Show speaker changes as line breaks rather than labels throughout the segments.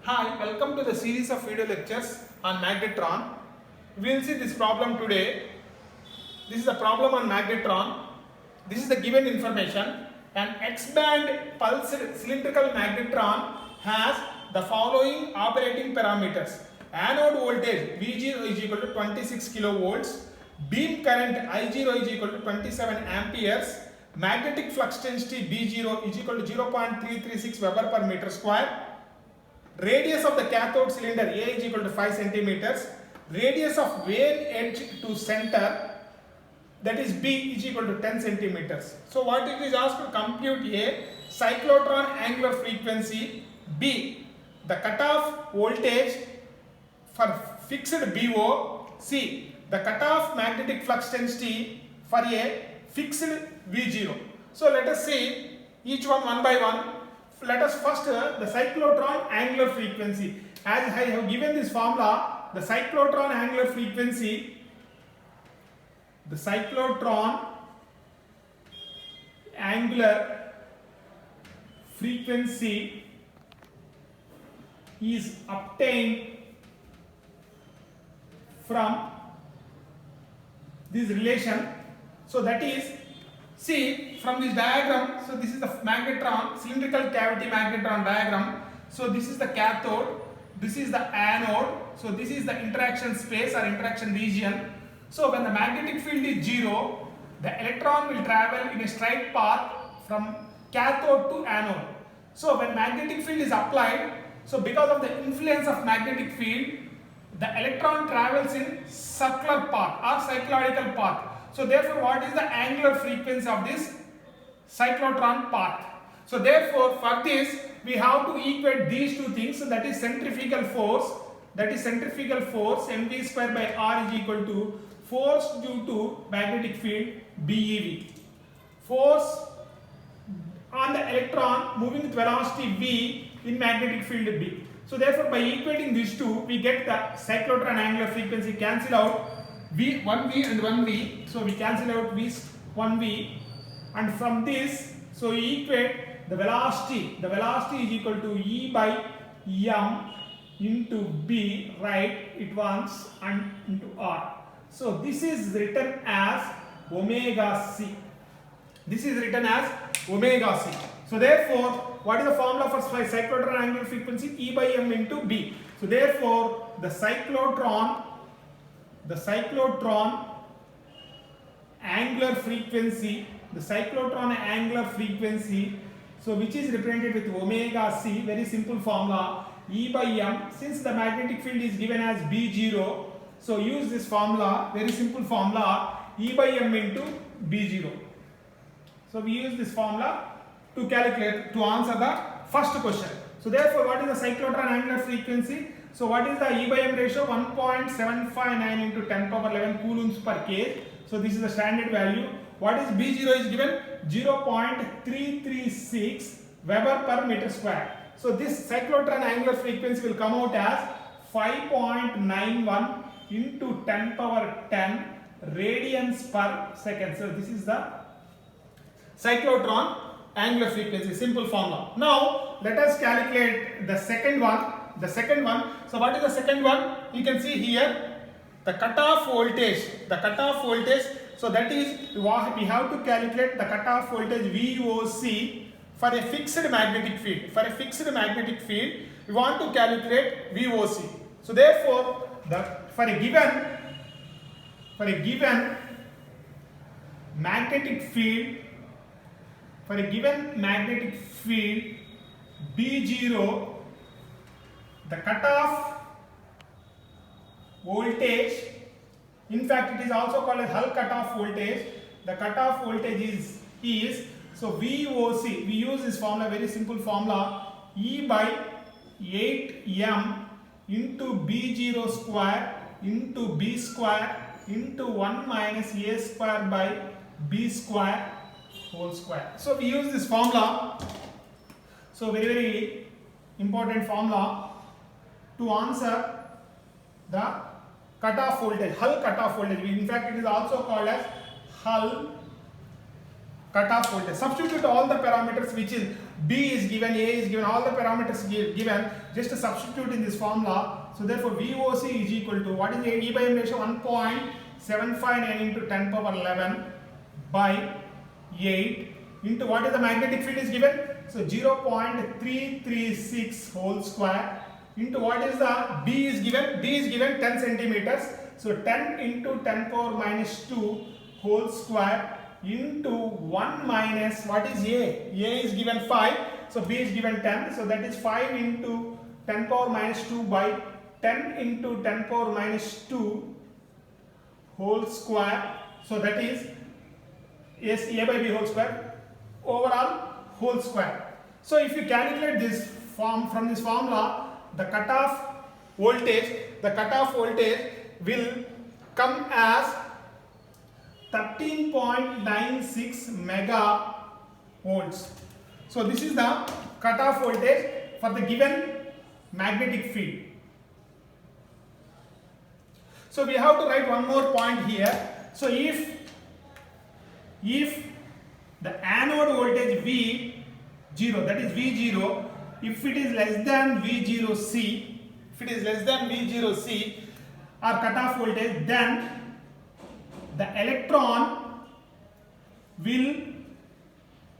Hi, welcome to the series of video lectures on magnetron. We will see this problem today. This is a problem on magnetron. This is the given information. An X-band pulsed cylindrical magnetron has the following operating parameters. Anode voltage V0 is equal to 26 kilovolts. Beam current I0 is equal to 27 amperes. Magnetic flux density B0 is equal to 0.336 Weber per meter square. Radius of the cathode cylinder A is equal to 5 centimeters. Radius of vane edge to center, that is B, is equal to 10 centimeters. So what it is asked to compute A, cyclotron angular frequency, B, the cutoff voltage for fixed BO, C, the cutoff magnetic flux density for a fixed V0. So let us see each one by one. Let us first the cyclotron angular frequency. As I have given this formula, the cyclotron angular frequency, is obtained from this relation. So that is, see from this diagram, so this is the magnetron, cylindrical cavity magnetron diagram. So this is the cathode, this is the anode, so this is the interaction space or interaction region. So when the magnetic field is 0, the electron will travel in a straight path from cathode to anode. So when magnetic field is applied, so because of the influence of magnetic field, the electron travels in circular path or cycloidal path. So therefore, what is the angular frequency of this cyclotron path? So therefore, for this we have to equate these two things. So that is centrifugal force. Mv square by R is equal to force due to magnetic field BeV. Force on the electron moving with velocity V in magnetic field B. So therefore, by equating these two, we get the cyclotron angular frequency cancel out. V1V and 1V, so we cancel out V 1V, and from this, so we equate the velocity is equal to E by M into B, right, it once, and into R. So this is written as omega C. So therefore, what is the formula for cyclotron angular frequency? E by M into B. So therefore, the cyclotron angular frequency, so which is represented with omega C, very simple formula, E by M. Since the magnetic field is given as B0, so use this formula, very simple formula, E by M into B0. So we use this formula to calculate, to answer the first question. So therefore, what is the cyclotron angular frequency? So what is the E by M ratio? 1.759 into 10 power 11 coulombs per kg. So this is the standard value. What is B0 is given? 0.336 Weber per meter square. So this cyclotron angular frequency will come out as 5.91 into 10 power 10 radians per second. So this is the cyclotron angular frequency, simple formula. Now let us calculate the second one. So what is the second one? You can see here the cutoff voltage. So that is, we have to calculate the cutoff voltage VOC for a fixed magnetic field. We want to calculate VOC. So therefore, for a given magnetic field, B0, the cutoff voltage, in fact it is also called as Hull cutoff voltage. The cutoff voltage is so VOC, we use this formula, very simple formula, E by 8M into B0 square into B square into 1 minus A square by B square whole square. So we use this formula, so very important formula to answer the Hull cutoff voltage. In fact, it is also called as Hull cutoff voltage. Substitute all the parameters, which is B is given, A is given, all the parameters given. Just substitute in this formula. So therefore VOC is equal to, what is E by M ratio? 1.759 into 10 power 11 by 8 into what is the magnetic field is given? So 0.336 whole square into what is the B is given? B is given 10 centimeters. So 10 into 10 power minus 2 whole square into 1 minus what is A? A is given 5. So B is given 10. So that is 5 into 10 power minus 2 by 10 into 10 power minus 2 whole square. So that is yes, A by B whole square overall whole square. So if you calculate this from this formula, the cutoff voltage will come as 13.96 mega volts. So this is the cutoff voltage for the given magnetic field. So we have to write one more point here. So if the anode voltage V0, that is V0, if it is less than V0C, or cutoff voltage, then the electron will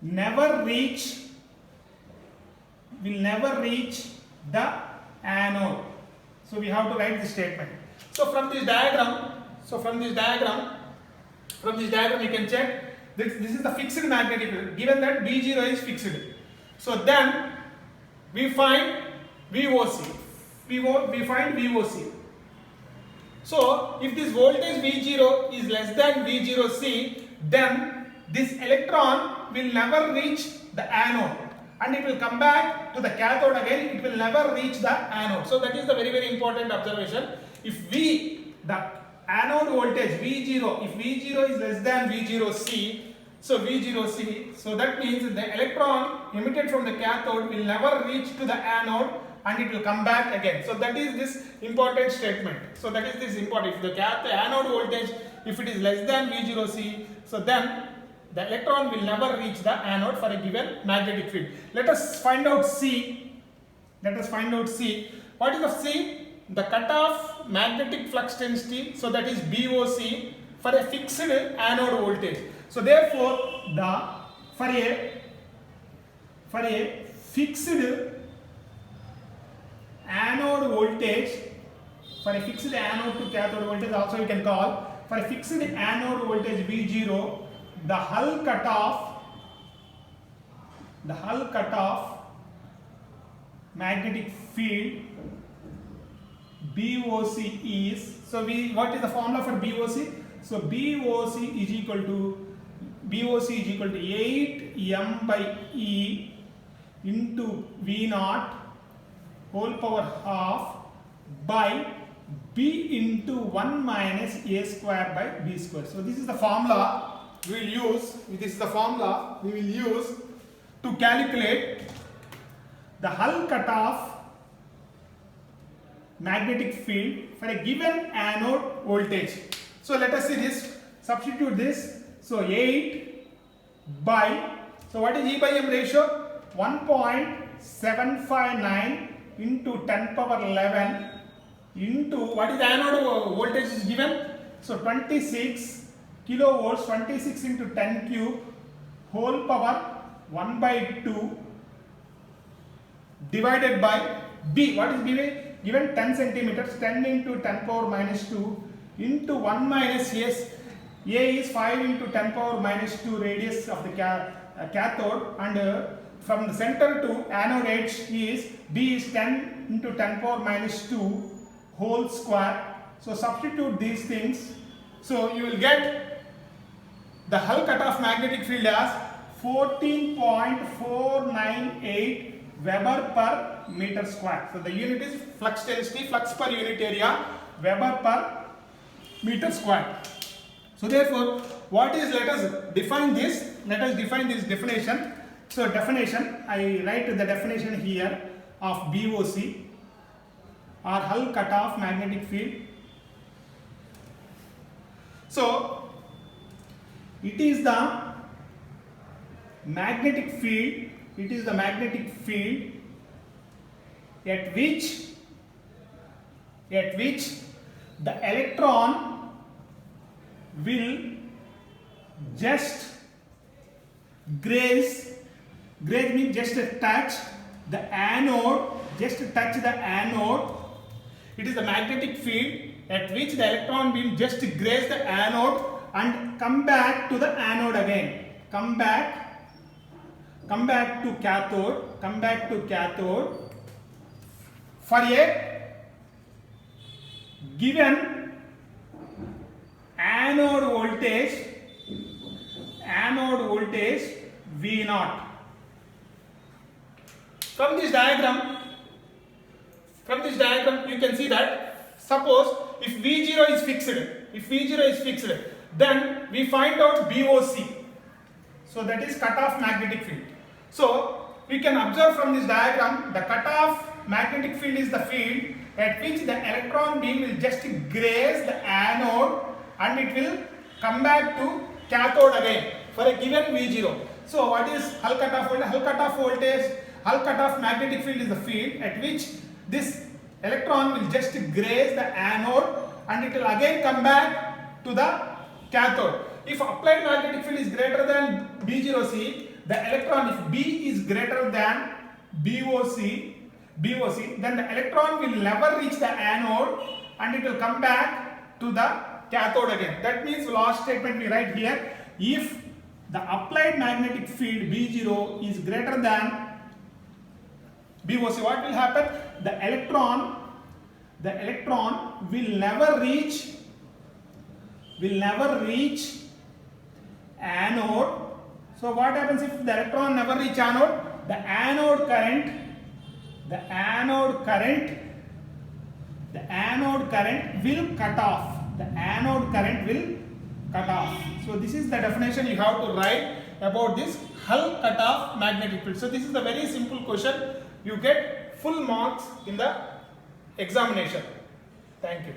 never reach the anode. So we have to write this statement. So from this diagram you can check this is the fixed magnetic field, given that V0 is fixed. So then we find VOC. So if this voltage V0 is less than V0C, then this electron will never reach the anode and it will come back to the cathode again. It will never reach the anode. So that is the very, very important observation. If the anode voltage V0, if V0 is less than V0C, so that means the electron emitted from the cathode will never reach to the anode and it will come back again. So that is this important statement. So that is this important. If the anode voltage, if it is less than V0C, so then the electron will never reach the anode for a given magnetic field. Let us find out C. What is the C? The cutoff magnetic flux density, so that is BOC, for a fixed anode voltage. So therefore for a fixed anode voltage, for a fixed anode to cathode voltage also we can call, for a fixed anode voltage V0, the Hull cutoff magnetic field BOC is, so what is the formula for BOC? So BOC is equal to 8m by E into V0 whole power half by B into 1 minus A square by B square. So this is the formula we will use to calculate the Hull cutoff magnetic field for a given anode voltage. So let us see this, substitute this. So 8 by, so what is E by M ratio? 1.759 into 10 power 11 into what is the anode voltage is given? So 26 kilovolts, 26 into 10 cube whole power 1 by 2 divided by B. What is B? Given 10 centimeters, 10 into 10 power minus 2 into 1 minus S. A is 5 into 10 power minus 2 radius of the cathode, and from the center to anode edge is B is 10 into 10 power minus 2 whole square. So substitute these things. So you will get the Hull cutoff magnetic field as 14.498 Weber per meter square. So the unit is flux density, flux per unit area, Weber per meter square. So therefore, let us define this definition. So definition, I write the definition here of BOC, or Hull cutoff magnetic field. So it is the magnetic field. It is the magnetic field at which the electron will just graze means just touch the anode, It is the magnetic field at which the electron will just graze the anode and come back to the anode again. Come back to cathode for a given anode voltage V0. From this diagram you can see that suppose if V0 is fixed, then we find out BOC. So that is cutoff magnetic field. So we can observe from this diagram the cutoff magnetic field is the field at which the electron beam will just graze the anode and it will come back to cathode again for a given V0. So what is Hull cutoff voltage? Hull cutoff magnetic field is the field at which this electron will just graze the anode and it will again come back to the cathode. If applied magnetic field is greater than B0C, the electron, if B is greater than BOC, then the electron will never reach the anode and it will come back to the cathode again. That means last statement we write here, if the applied magnetic field B0 is greater than BOC, what will happen? The electron will never reach anode. So what happens if the electron never reach anode? The anode current will cut off. So this is the definition you have to write about this Hull cutoff magnetic field. So this is a very simple question. You get full marks in the examination. Thank you.